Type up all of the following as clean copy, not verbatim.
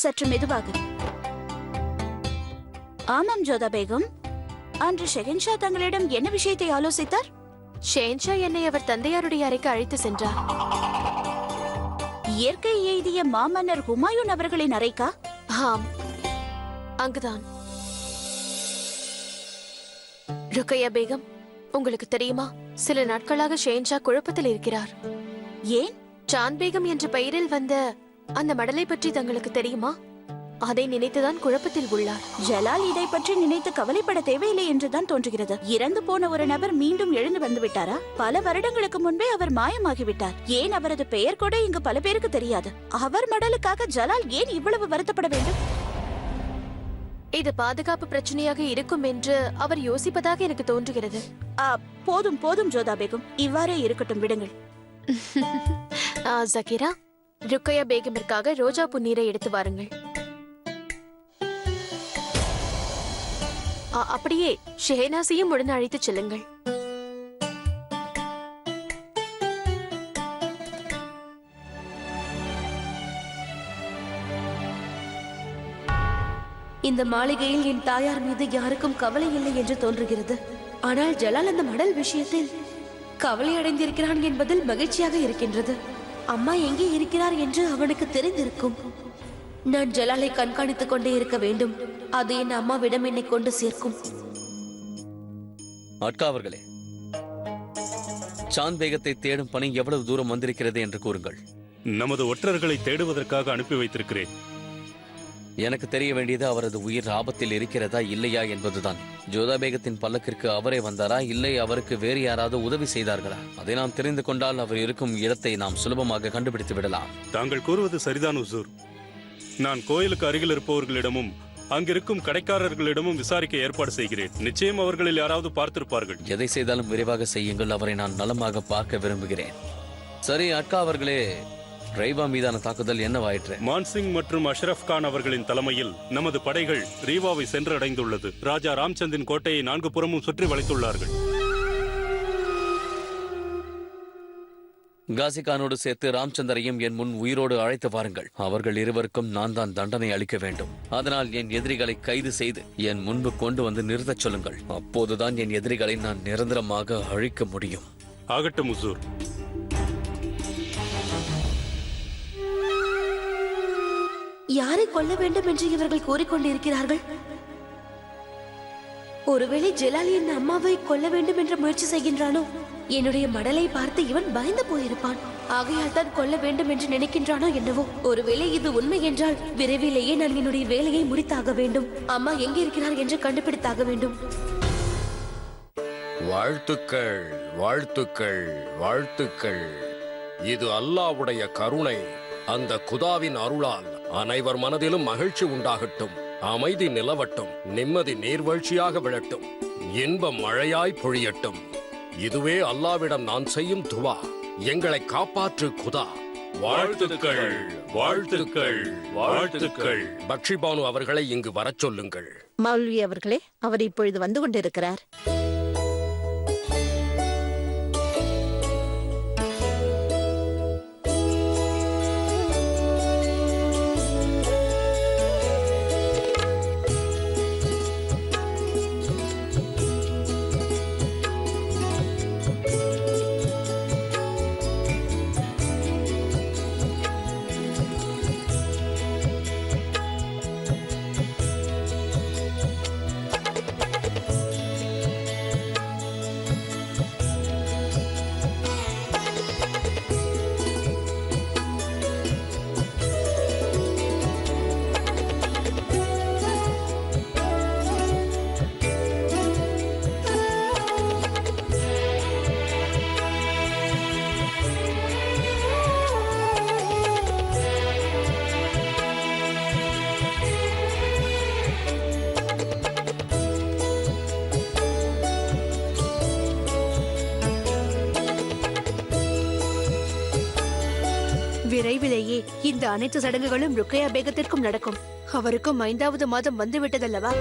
சற்று மெதுவாக. ஆமாம் ஜோதா பேகம், அன்று ஷெஹன்ஷா தங்களிடம் என்ன விஷயத்தை ஆலோசித்தார்? ஷெஹன்ஷா என்னை அவர் தந்தையாருடைய அறைக்கு அழைத்து சென்றார். இயற்கை எய்திய மாமன்னர் ஹுமாயூன் அவர்களின் அறைக்கா? ஆம், அங்குதான். ருக்கையா பேகம், உங்களுக்கு தெரியுமா, சில நாட்களாக ஷெஹன்ஷா குழப்பத்தில் இருக்கிறார். ஏன்? சாந்த் பேகம் என்ற பெயரில் வந்த அந்த மடலை பற்றி தங்களுக்கு தெரியுமா? அதை நினைத்துதான் குழப்பத்தில் உள்ளார். ஜலால் இதை பற்றி நினைத்து கவலைப்பட தேவையில்லை என்றுதான் தோன்றுகிறது. இறந்து போன ஒரு நபர் மீண்டும் எழுந்து வந்து விட்டாரா? பல வருடங்களுக்கு முன்பே அவர் மாயமாகிவிட்டார். ஏன் அவரது பெயர் கூட இங்கு பல பேருக்கு தெரியாது. அவர் மடலுக்காக ஜலால் ஏன் இவ்வளவு வருத்தப்பட வேண்டும்? இது பாதுகாப்பு பிரச்சனையாக இருக்கும் என்று அவர் யோசிப்பதாக எனக்கு தோன்றுகிறது. போதும் போதும் ஜோதா பேகம், இவ்வாறே இருக்கட்டும், விடுங்கள். ஜகீரா, ருக்கையா பேகமிற்காக ரோஜா பூ நீரை எடுத்து வாருங்கள். அப்படியே ஷெஹனாஸையும் உடன் அழைத்து செல்லுங்கள். இந்த மாளிகையில் என் தாயார் மீது யாருக்கும் கவலை இல்லை என்று தோன்றுகிறது. ஆனால் ஜலால் அந்த மடல் விஷயத்தில் கவலை அடைந்திருக்கிறான் என்பதில் மகிழ்ச்சியாக இருக்கின்றது. அம்மா எங்கே இருக்கிறார் என்று அவனுக்கு தெரிந்திருக்கும். நான் ஜலாலை கண்காணித்துக் கொண்டே இருக்க வேண்டும். அது என் அம்மாவிடம் என்னை கொண்டு சேர்க்கும். அட்கா அவர்களே, சாந்த் பேகத்தை தேடும் பணி எவ்வளவு தூரம் வந்திருக்கிறது என்று கூறுங்கள். நமது ஒற்றர்களை தேடுவதற்காக அனுப்பி வைத்திருக்கிறேன். எனக்கு தெரிய வேண்டியது அவரது உயிர் ஆபத்தில் இருக்கிறதா இல்லையா என்பதுதான். ஜோதா பேகத்தின் பல்லக்கிற்கு அவரே வந்தாரா, இல்லை அவருக்கு வேறு யாராவது உதவி செய்தார்களா? அதை நாம் தெரிந்து கொண்டால் அவர் இருக்கும் இடத்தை நாம் சுலபமாக கண்டுபிடித்து விடலாம். தாங்கள் கூறுவது சரிதான் உசூர். நான் கோயிலுக்கு அருகில் இருப்பவர்களிடமும் அங்கிருக்கும் கடைக்காரர்களிடமும் விசாரிக்க ஏற்பாடு செய்கிறேன். நிச்சயம் அவர்களில் யாராவது பார்த்திருப்பார்கள். எதை செய்தாலும் விரைவாக செய்யுங்கள். அவரை நான் நலமாக பார்க்க விரும்புகிறேன். சரி அட்கா அவர்களே, ரைவா மீதான தாக்குதல் என்னவாயிற்று? மான்சிங் மற்றும் அஷ்ரப் கான் அவர்களின் தலைமையில் நமது படைகள் ரீவாவை சென்றடைந்துள்ளது. ராஜா ராம்சந்தின் கோட்டையை 4 புறமும் சுற்றி வளைத்துள்ளார்கள். காசிகானோடு சேர்த்து ராம்சந்தரையும் என் முன் உயிரோடு அழைத்து வாருங்கள். அவர்கள் இருவருக்கும் நான் தான் தண்டனை அளிக்க வேண்டும். அதனால் என் எதிரிகளை கைது செய்து என் முன்பு கொண்டு வந்து நிறுத்தச் சொல்லுங்கள். அப்போதுதான் என் எதிரிகளை நான் நிரந்தரமாக அழிக்க முடியும். ஆகட்டும் உசூர். யாரை கொல்ல வேண்டும் என்று இவர்கள் கூறிக்கொண்டிருக்கிறார்கள்? ஒருவேளை ஜலால் என் அம்மாவை கொல்ல வேண்டும் என்ற முயற்சி செய்கின்றானோ? என்னுடைய மடலை பார்த்து இவன் பயந்து போயிருப்பான். ஆகையால் தான் கொல்ல வேண்டும் என்று நினைக்கின்றானோ என்னவோ. ஒருவேளை இது உண்மை என்றால் விரைவிலேயே நான் என்னுடைய வேலையை முடித்தாக வேண்டும். அம்மா எங்கே இருக்கிறார் என்று கண்டுபிடித்தாக வேண்டும். வாழ்த்துக்கள், வாழ்த்துக்கள், வாழ்த்துக்கள். இது அல்லாஹ்வுடைய கருணை. அந்த குதாவின் அருளால் அனைவர் மனதிலும் மகிழ்ச்சி உண்டாகட்டும். அமைதி நிலவட்டும். நிம்மதி நீர்வீழ்ச்சியாக விழட்டும். இன்பம் மழையாய் பொழியட்டும். இதுவே அல்லாவிடம் நான் செய்யும் துவா. எங்களை காப்பாற்று குதா. வாழ்த்துக்கள், வாழ்த்துக்கள், வாழ்த்துக்கள். பக்ஷிபானு அவர்களை இங்கு வரச் சொல்லுங்கள். மௌல்வி அவர்களே, அவர் இப்பொழுது வந்து கொண்டிருக்கிறார். விரைவிலேயே இந்த அனைத்து சடங்குகளும் ருக்கையா பேகத்திற்கும் நடக்கும். அவருக்கும் 5வது மாதம் வந்துவிட்டதல்லவா?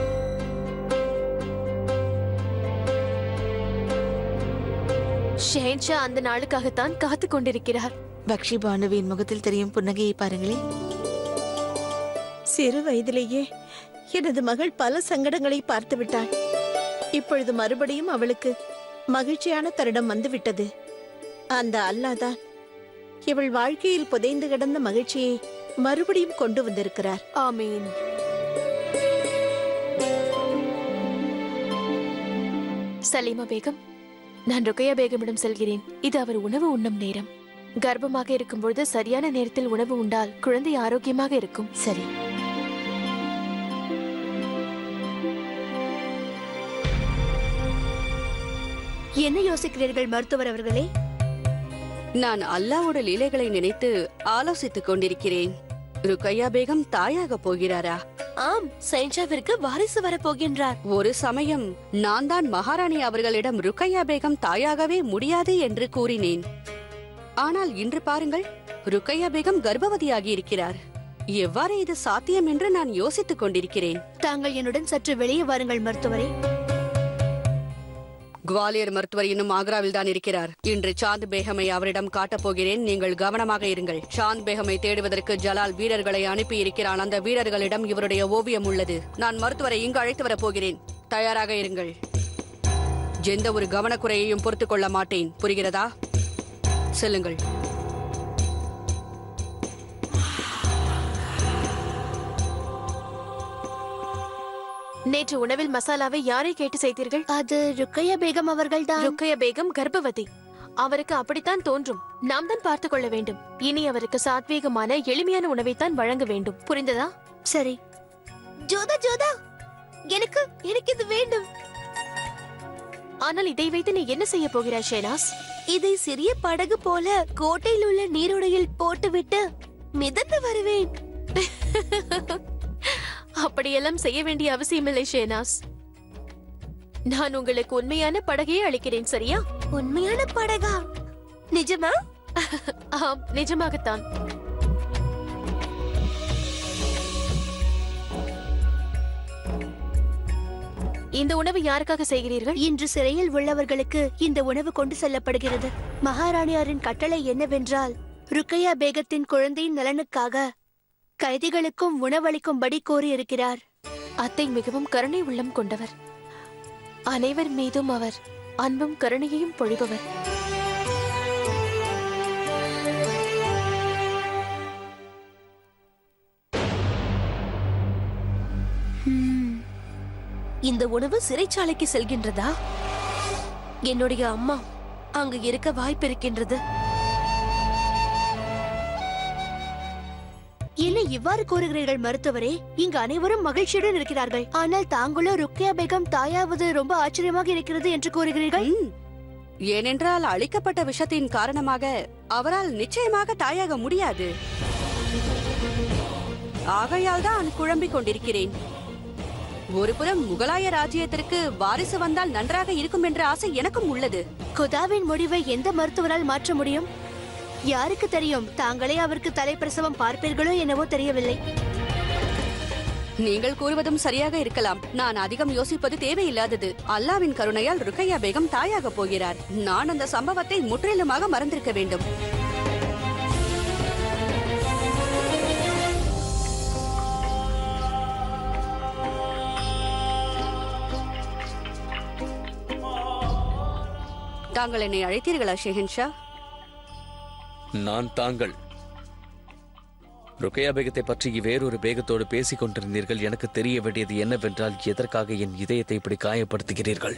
ஷெஹன்ஷா அந்த நாளுக்காகத்தான் காத்து கொண்டிருக்கிறார். பக்ஷி பானுவின் முகத்தில் தெரியும் புன்னகையை பாருங்களே. சிறு வயதிலேயே எனது மகள் பல சங்கடங்களை பார்த்து விட்டாள். இப்பொழுது மறுபடியும் அவளுக்கு மகிழ்ச்சியான தருணம் வந்துவிட்டது. அந்த அல்லாதான் இவள் வாழ்க்கையில் புதைந்து கிடந்த மகிழ்ச்சியை மறுபடியும் கொண்டு வந்திருக்கிறார். ஆமீன். சலீமா பேகம், நான் ருக்கையா பேகமிடம் செல்கிறேன். இது அவர் உணவு உண்ணும் நேரம். கர்ப்பமாக இருக்கும்பொழுது சரியான நேரத்தில் உணவு உண்டால் குழந்தை ஆரோக்கியமாக இருக்கும். சரி. என்ன யோசிக்கிறீர்கள் மருத்துவர் அவர்களே? நான் அல்லாவோட லீலைகளை நினைத்து ஆலோசித்துக் கொண்டிருக்கிறேன். ருக்கையா பேகம் தாயாக போகிறாரா? ஆம், செயின்ஷாவிற்கு வாரிசு வரப்போகின்றார். ஒரு சமயம் நான் தான் மகாராணி அவர்களிடம் ருக்கையா பேகம் தாயாகவே முடியாது என்று கூறினேன். ஆனால் இன்று பாருங்கள், ருக்கையா பேகம் கர்ப்பவதியாகி இருக்கிறார். எவ்வாறு இது சாத்தியம் என்று நான் யோசித்துக் கொண்டிருக்கிறேன். தாங்கள் என்னுடன் சற்று வெளியே வாருங்கள் மருத்துவரே. குவாலியர் மருத்துவர் இன்னும் ஆக்ராவில் தான் இருக்கிறார். இன்று சாந்த் பேகமை அவரிடம் காட்டப் போகிறேன். நீங்கள் கவனமாக இருங்கள். சாந்த் பேகமை தேடுவதற்கு ஜலால் வீரர்களை அனுப்பி இருக்கிறான். அந்த வீரர்களிடம் இவருடைய ஓவியம் உள்ளது. நான் மருத்துவரை இங்கு அழைத்து வரப் போகிறேன். தயாராக இருங்கள். எந்த ஒரு கவனக்குறையையும் பொறுத்துக் கொள்ள மாட்டேன். புரிகிறதா? செல்லுங்கள். நேற்று உணவில் மசாலாவை யாரை கேட்டு செய்தீர்கள்? அது ருக்கையா பேகம் அவர்கள் தான். ருக்கையா பேகம் கர்ப்பவதி. அவருக்கு அப்படித்தான் தோன்றும். நாம் தான் பார்த்துக் கொள்ள வேண்டும். இனி அவருக்கு சாத்வீகமான எளிமையான உணவைத்தான் வழங்க வேண்டும். புரிந்ததா? சரி. ஜோதா ஜோதா, எனக்கு எனக்கு இது வேண்டும். ஆனால் இதை வைத்து நீ என்ன செய்ய போகிறாய் ஷேனாஸ்? இதை சிறிய படகு போல கோட்டையில் உள்ள நீரோடையில் போட்டுவிட்டு மிதந்து வருவேன். அப்படியெல்லாம் செய்ய வேண்டிய அவசியமில்லை ஷேனாஸ். நான் உங்களுக்கு உண்மையான படகையே அளிக்கிறேன், சரியா? உண்மையான படகா? நிஜமா? ஆம், நிஜமாகத்தான். இந்த உணவு யாருக்காக செய்கிறீர்கள்? இன்று சிறையில் உள்ளவர்களுக்கு இந்த உணவு கொண்டு செல்லப்படுகிறது. மகாராணியாரின் கட்டளை என்னவென்றால், ருக்கையா பேகத்தின் குழந்தையின் நலனுக்காக கைதிகளுக்கும் உணவளிக்கும்படி கோரியிருக்கிறார். அத்தை மிகவும் கருணை உள்ளம் கொண்டவர். அனைவர் மீதும் அவர் அன்பும் கருணையையும் பொழிபவர். இந்த உணவு சிறைச்சாலைக்கு செல்கின்றதா? என்னுடைய அம்மா அங்கு இருக்க வாய்ப்பு இருக்கின்றது. என்ன இவ்வாறு கூறுகிறீர்கள் மருத்துவரே? இங்கு அனைவரும் மகிழ்ச்சியுடன் இருக்கிறார்கள். ஆனால் தாங்களோ ருக்கையா பேகம் தாயாவது ரொம்ப ஆச்சரியமாக இருக்கிறது என்று கூறுகிறீர்கள். ஏனென்றால் அளிக்கப்பட்ட விஷத்தின் காரணமாக அவரால் நிச்சயமாக தாயாக முடியாது. ஆகையால் தான் குழம்பிக் கொண்டிருக்கிறேன். ஒருபுறம் முகலாய ராஜ்யத்திற்கு வாரிசு வந்தால் நன்றாக இருக்கும் என்ற ஆசை எனக்கும் உள்ளது. குதாவின் முடிவை எந்த மருத்துவரால் மாற்ற முடியும்? யாருக்கு தெரியும்? தாங்களே அவருக்கு தலைப்பிரசவம் பார்ப்பீர்களோ என்னவோ தெரியவில்லை. நீங்கள் கூறுவதும் சரியாக இருக்கலாம். நான் அதிகம் யோசிப்பது தேவையில்லாதது. அல்லாவின் கருணையால் ருக்கையா பேகம் தாயாக போகிறார். நான் அந்த சம்பவத்தை முற்றிலுமாக மறந்திருக்க வேண்டும். தாங்கள் என்னை அழைத்தீர்களா ஷெஹன்ஷா? நான் தாங்கள் ருக்கையா பேகத்தை பற்றி வேறொரு பேகத்தோடு பேசிக் கொண்டிருந்தீர்கள். எனக்கு தெரிய வேண்டியது என்னவென்றால், எதற்காக என் இதயத்தை இப்படி காயப்படுத்துகிறீர்கள்?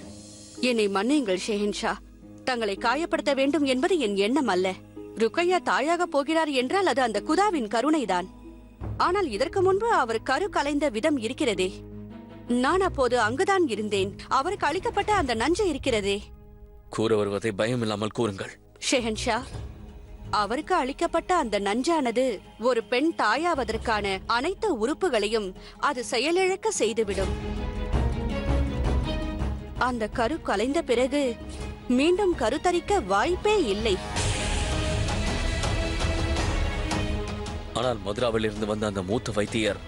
என்னை மன்னியுங்கள் ஷெஹன்ஷா. தங்களை காயப்படுத்த வேண்டும் என்பது என் எண்ணம் அல்ல. ருக்கையா தாயாக போகிறார் என்றால் அது அந்த குதாவின் கருணைதான். ஆனால் இதற்கு முன்பு அவர் கரு கலைந்த விதம் இருக்கிறதே. நான் அப்போது அங்குதான் இருந்தேன். அவருக்கு அளிக்கப்பட்ட அந்த நஞ்சு இருக்கிறதே. கூற வருவதை பயமில்லாமல் கூறுங்கள். ஷெஹன்ஷா, அவருக்கு அளிக்கப்பட்ட அந்த நஞ்சானது ஒரு பெண் தாயாவதற்கான அனைத்து உறுப்புகளையும் அது செயலிழக்க செய்துவிடும். அந்த கரு கலைந்த பிறகு மீண்டும் கருத்தரிக்க வாய்ப்பே இல்லை. ஆனால் மதுராவில் இருந்து வந்த அந்த மூத்த வைத்தியர்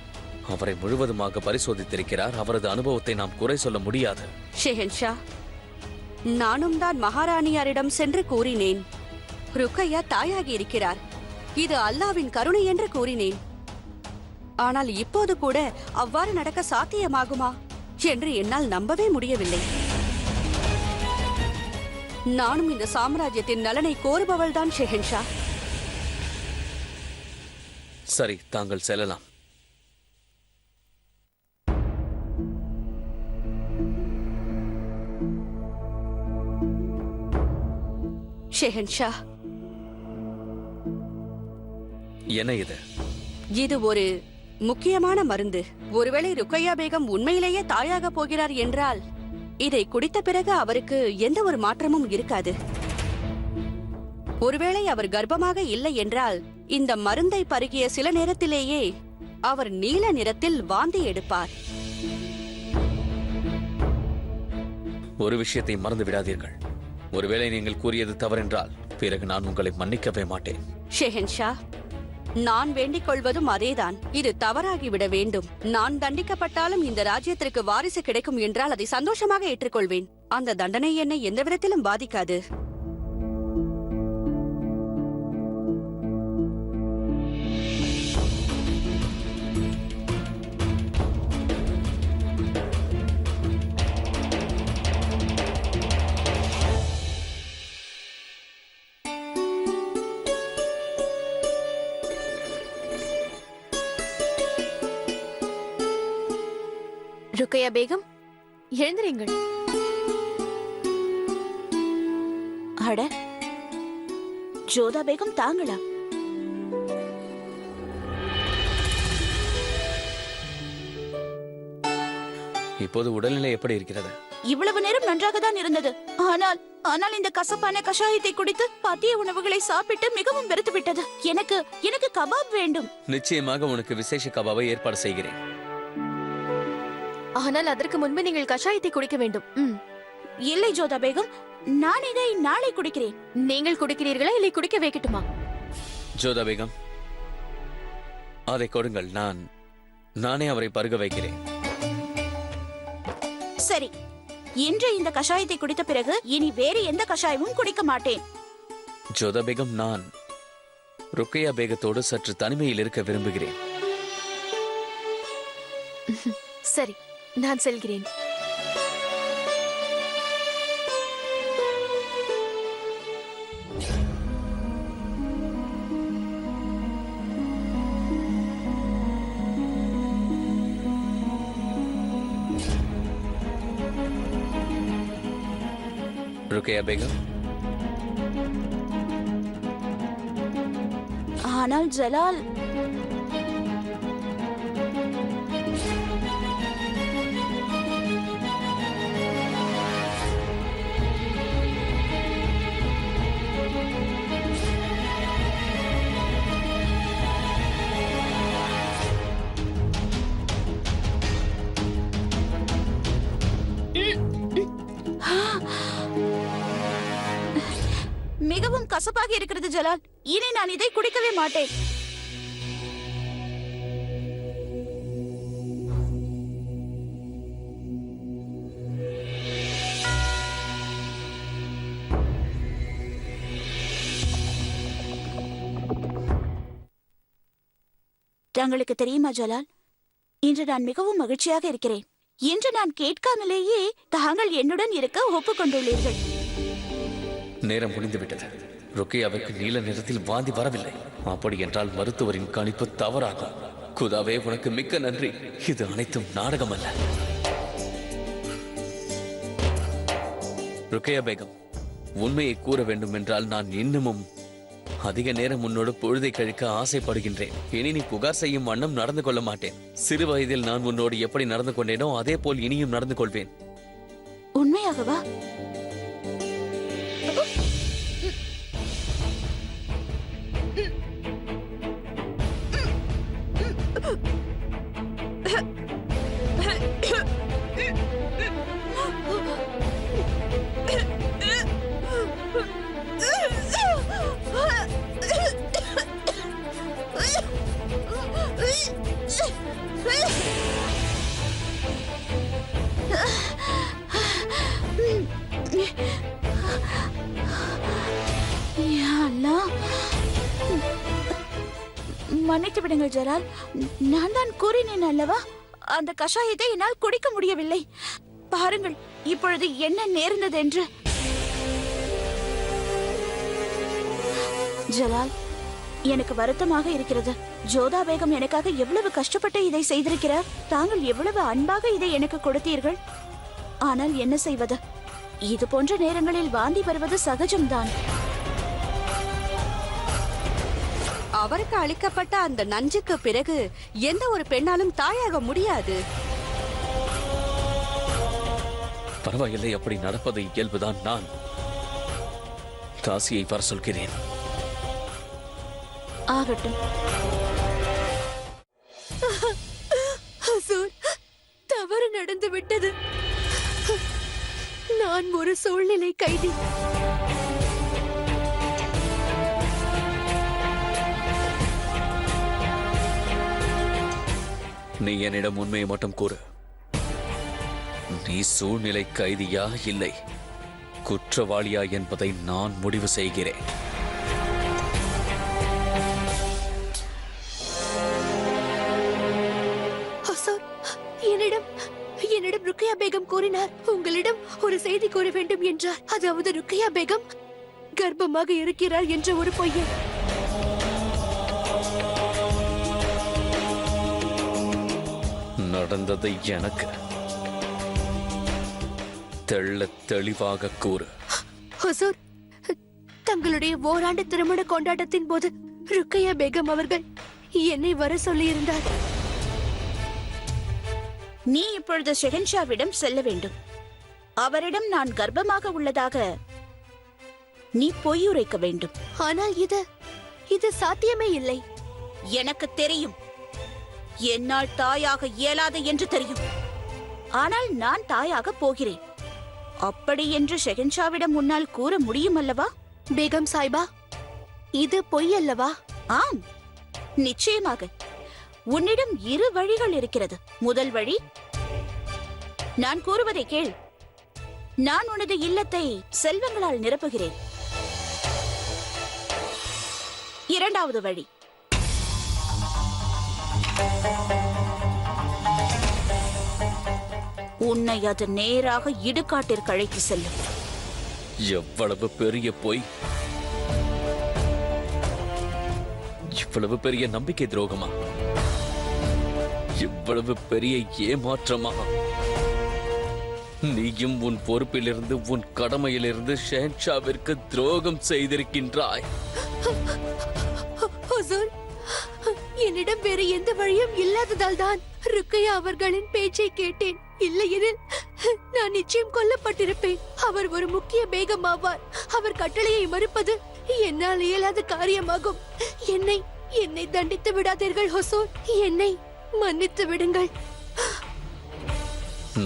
அவரை முழுவதுமாக பரிசோதித்திருக்கிறார். அவரது அனுபவத்தை நாம் குறை சொல்ல முடியாது. ஷெஹன்ஷா, நானும் தான் மகாராணியாரிடம் சென்று கூறினேன், ருக்கையா தாயாகி இருக்கிறார், இது அல்லாவின் கருணை என்று கூறினேன். ஆனால் இப்போது கூட அவ்வாறு நடக்க சாத்தியமாகுமா என்று என்னால் நம்பவே முடியவில்லை. நானும் இந்த சாம்ராஜ்யத்தின் நலனை கோருபவள்தான் ஷெஹன்ஷா. சரி, தாங்கள் செல்லலாம். ஷெஹன்ஷா, என்ன இது? இது ஒரு முக்கியமான மருந்து. ஒருவேளை ருக்கையா பேகம் உண்மையிலேயே தாயாக போகிறார் என்றால் இதை குடித்த பிறகு அவருக்கு எந்த ஒரு மாற்றமும் இருக்காது. ஒருவேளை அவர் கர்ப்பமாக இல்லை என்றால் இந்த மருந்தை பருகிய சில நேரத்திலேயே அவர் நீல நிறத்தில் வாந்தி எடுப்பார். ஒரு விஷயத்தை மறந்து விடாதீர்கள். ஒருவேளை நீங்கள் கூறியது தவறென்றால் பிறகு நான் உங்களை மன்னிக்கவே மாட்டேன். ஷெஹன்ஷா, நான் வேண்டிக் கொள்வதும் அதேதான். இது தவறாகிவிட வேண்டும். நான் தண்டிக்கப்பட்டாலும் இந்த ராஜ்யத்திற்கு வாரிசு கிடைக்கும் என்றால் அதை சந்தோஷமாக ஏற்றுக்கொள்வேன். அந்த தண்டனை என்னை எந்த விதத்திலும் பாதிக்காது. ருக்கையா பேகம், எழுந்திருங்கள். அட, ஜோதா பேகம் தாங்களா? இப்போது உடல்நிலை எப்படி இருக்கிறது? இவ்வளவு நேரம் நன்றாக தான் இருந்தது. ஆனால் இந்த கசப்பான கஷாயத்தை குடித்து பத்திய உணவுகளை சாப்பிட்டு மிகவும் வெறுத்து விட்டது. எனக்கு கபாப் வேண்டும். நிச்சயமாக உனக்கு விசேஷ கபாபை ஏற்பாடு செய்கிறேன். ஆனால் அதற்கு முன்பு நீங்கள் கஷாயத்தை குடிக்க வேண்டும். இல்லை ஜோதா பேகம், நான் இதை நாளை குடிக்கிறேன். நீங்கள் குடிக்கிறீர்களா இல்லை குடிக்க வைக்கட்டுமா? ஜோதா பேகம், அதை கொடுங்கள். நானே அவரை பருக வைக்கிறேன். சரி, இன்று இந்த கஷாயத்தை குடித்த பிறகு இனி வேறு எந்த கஷாயமும் குடிக்க மாட்டேன். ஜோதா பேகம், நான் ருக்கையா பேகத்தோடு சற்று தனிமையில் இருக்க விரும்புகிறேன். சரி, நான் செல்கிறேன். ருக்கையா பேகம், ஆனால் ஜலால், மிகவும் கசப்பாக இருக்கிறது ஜலால். இனி நான் இதை குடிக்கவே மாட்டேன். தங்களுக்கு தெரியுமா ஜலால், இன்று நான் மிகவும் மகிழ்ச்சியாக இருக்கிறேன். இன்று நான் கேட்காமலேயே தாங்கள் என்னுடன் இருக்க ஒப்புக்கொண்டுள்ளீர்கள். நேரம் முடிந்துவிட்டது. ருக்கையாவுக்கு நீல நிறத்தில் வாந்தி வரவில்லை. அப்படி என்றால் மருத்துவரின் கணிப்பு தவறாகும். குதாவே, உனக்கு மிக்க நன்றி. இது அனைத்தும் நாடகம் அல்ல. ருக்கையா பேகம், உண்மையை கூற வேண்டும் என்றால் நான் இன்னமும் அதிக நேரம் உன்னோடு பொழுதை கழிக்க ஆசைப்படுகின்றேன். இனி நீ புகார் செய்யும் வண்ணம் நடந்து கொள்ள மாட்டேன். சிறு வயதில் நான் உன்னோடு எப்படி நடந்து கொண்டேனோ அதே போல் இனியும் நடந்து கொள்வேன். உண்மையாகவா? மன்னித்து விடுங்கள் ஜலால். நான் தான் கூறினேன் அல்லவா, அந்த கஷாயத்தை என்னால் குடிக்க முடியவில்லை. பாருங்கள் இப்பொழுது என்ன நேர்ந்தது என்று. ஜலால், எனக்கு வருத்தமாக இருக்கிறது. ஜோதா பேகம் எனக்காக எவ்வளவு கஷ்டப்பட்டு இதை செய்திருக்கிறார். தாங்கள் எவ்வளவு அன்பாக இதை எனக்கு கொடுத்தீர்கள். ஆனால் என்ன செய்வது, இது போன்ற நேரங்களில் வாந்தி வருவது சகஜம்தான். அவருக்கு அளிக்கப்பட்ட அந்த நஞ்சுக்கு பிறகு எந்த ஒரு பெண்ணாலும் தாயாக முடியாது. பரவாயில்லை, அப்படி நடப்பது இயல்புதான். நான் தாசியை வர சொல்கிறேன். ஆகட்டும். ஹசூர், தவறு நடந்து விட்டது. நான் ஒரு சூழ்நிலை கைதி. நீ என்னிடம் உண்மையை மட்டும் கூறு. நீ சூழ்நிலை கைதியா இல்லை குற்றவாளியா என்பதை நான் முடிவு செய்கிறேன். ஹசூர், என்னிடம் ருக்கையா பேகம் கூறினார், உங்களிடம் ஒரு செய்தி கூற வேண்டும் என்றார். அதாவது ருக்கையா பேகம் கர்ப்பமாக இருக்கிறார் என்ற ஒரு பொய்யை. நடந்ததை எனக்கு தெளிவாக கூறு. ஹசூர், தங்களுடைய ஓராண்டு திருமண கொண்டாட்டத்தின் போது ருக்கையா பேகம் அவர்கள் என்னை வர சொல்லியிருந்தார். நீ இப்பொழுது ஷெஹன்ஷாவிடம் செல்ல வேண்டும். அவரிடம் நான் கர்ப்பமாக உள்ளதாக நீ பொய்யுரைக்க வேண்டும். ஆனால் இது சாத்தியமே இல்லை. எனக்கு தெரியும், என்னால் தாயாக இயலாது என்று தெரியும். ஆனால் நான் தாயாக போகிறேன். அப்படி என்று ஷெஹன்ஷாவிடம் முன்னால் கூற முடியும் அல்லவா? பேகம் சாய்பா, இது பொய் அல்லவா? ஆம், நிச்சயமாக. உன்னிடம் இரு வழிகள் இருக்கிறது. முதல் வழி, நான் கூறுவதை கேள். நான் உனது இல்லத்தை செல்வங்களால் நிரப்புகிறேன். இரண்டாவது வழி, உன்னை அது நேராக இடுகாட்டிற்கு அழைத்து செல்லும். எவ்வளவு பெரிய பொய்! இவ்வளவு பெரிய நம்பிக்கை துரோகமா? இவ்வளவு பெரிய ஏமாற்றமா? நீயும் உன் பொறுப்பிலிருந்து, உன் கடமையிலிருந்து ஷெஹன்ஷாவிற்கு துரோகம் செய்திருக்கின்றாய். ஹுசூர், என்னிடம் வேறு எந்த வழியும் இல்லாததால் தான் ருக்கையா அவர்களின் பேச்சை கேட்டேன். இல்லையெனில் நான் நிச்சயம் கொல்லப்பட்டிருப்பேன். அவர் ஒரு முக்கிய பேகம் ஆவார். அவர் கட்டளையை மறுப்பது என்னால் இயலாத காரியமாகும். என்னை தண்டித்து விடாதீர்கள் ஹுசூர், என்னை மன்னித்து விடுங்கள்.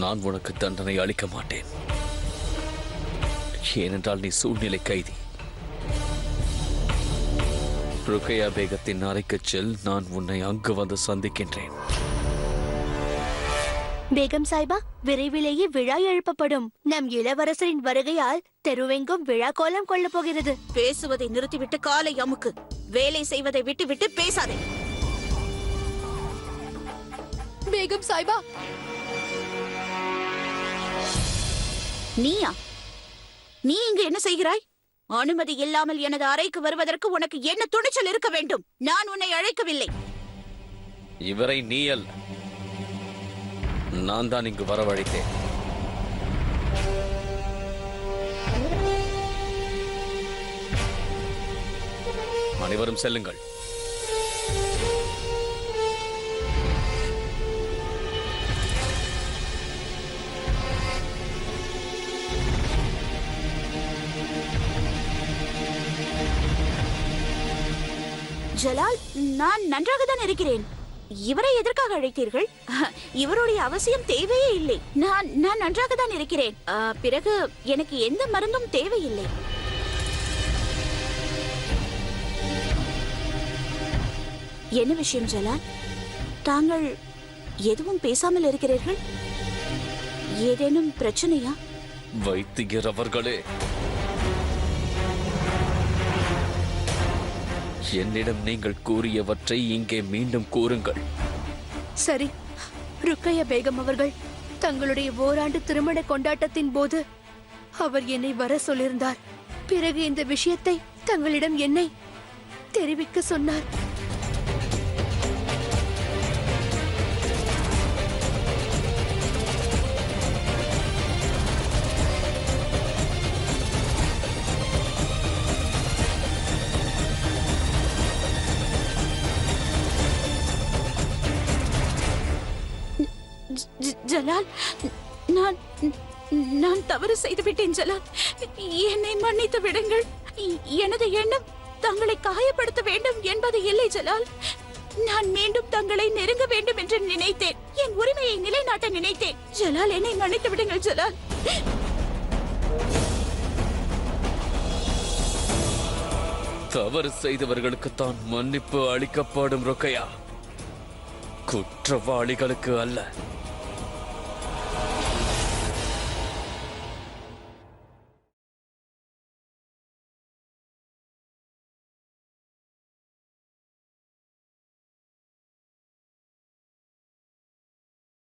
நான் உனக்கு தண்டனை அளிக்க மாட்டேன். ஏனென்றால் நீ சூழ்நிலை கைதி. ருக்கையா பேகத்தின் அறைக்கு செல். நான் உன்னை அங்கு வந்து சந்திக்கின்றேன். பேகம் சாய்பா, விரைவிலேயே விழா எழுப்பப்படும். நம் இளவரசரின் வருகையால் தெருவெங்கும் விழா கோலம் கொள்ளப் போகிறது. பேசுவதை நிறுத்திவிட்டு காலை அமுக்கு. வேலை செய்வதை விட்டு விட்டு பேசாதே. பேகம் சாய்பா, நீயா? நீ இங்கு என்ன செய்கிறாய்? அனுமதி இல்லாமல் எனது அறைக்கு வருவதற்கு உனக்கு என்ன துணிச்சல் இருக்க வேண்டும்? நான் உன்னை அழைக்கவில்லை. இவரை நீ அல்ல, நான் தான் இங்கு வரவழைத்தேன். அனைவரும் செல்லுங்கள். ஜலால், நான் நன்றாக தான் இருக்கிறேன். இவரை எதற்காக அழைத்தீர்கள்? இவருடைய அவசியம் தேவையே இல்லை. நான் நன்றாக தான் இருக்கிறேன். பிறகு எனக்கு எந்த மருந்தும் தேவையில்லை. என்ன விஷயம் ஜலால்? தாங்கள் எதுவும் பேசாமல் இருக்கிறீர்கள்? ஏதேனும் பிரச்சனையா? வைத்தியர் அவர்களே, என்னிடம் நீங்கள் கூறியவற்றை இங்கே மீண்டும் கூறுங்கள். சரி, ருக்கையா பேகம் அவர்கள் தங்களுடைய ஓராண்டு திருமண கொண்டாட்டத்தின் போது அவர் என்னை வர சொல்லியிருந்தார். பிறகு இந்த விஷயத்தை தங்களிடம் என்னை தெரிவிக்க சொன்னார். ஜலால், நான் நான் தவறு செய்து விட்டேன் ஜலால். என்னை மன்னித்து விடுங்கள். எனது எண்ணம் தங்களை காயப்படுத்த வேண்டும் என்பது இல்லை ஜலால். நான் மீண்டும் தங்களை நெருங்க வேண்டும் என்று நினைத்தேன். என் உரிமையை நிலைநாட்ட நினைத்தேன். ஜலால், என்னை மன்னித்து விடுங்கள் ஜலால். தவறு செய்தவர்களுக்கு தான் மன்னிப்பு அளிக்கப்படும் ருக்கையா, குற்றவாளிகளுக்கு அல்ல.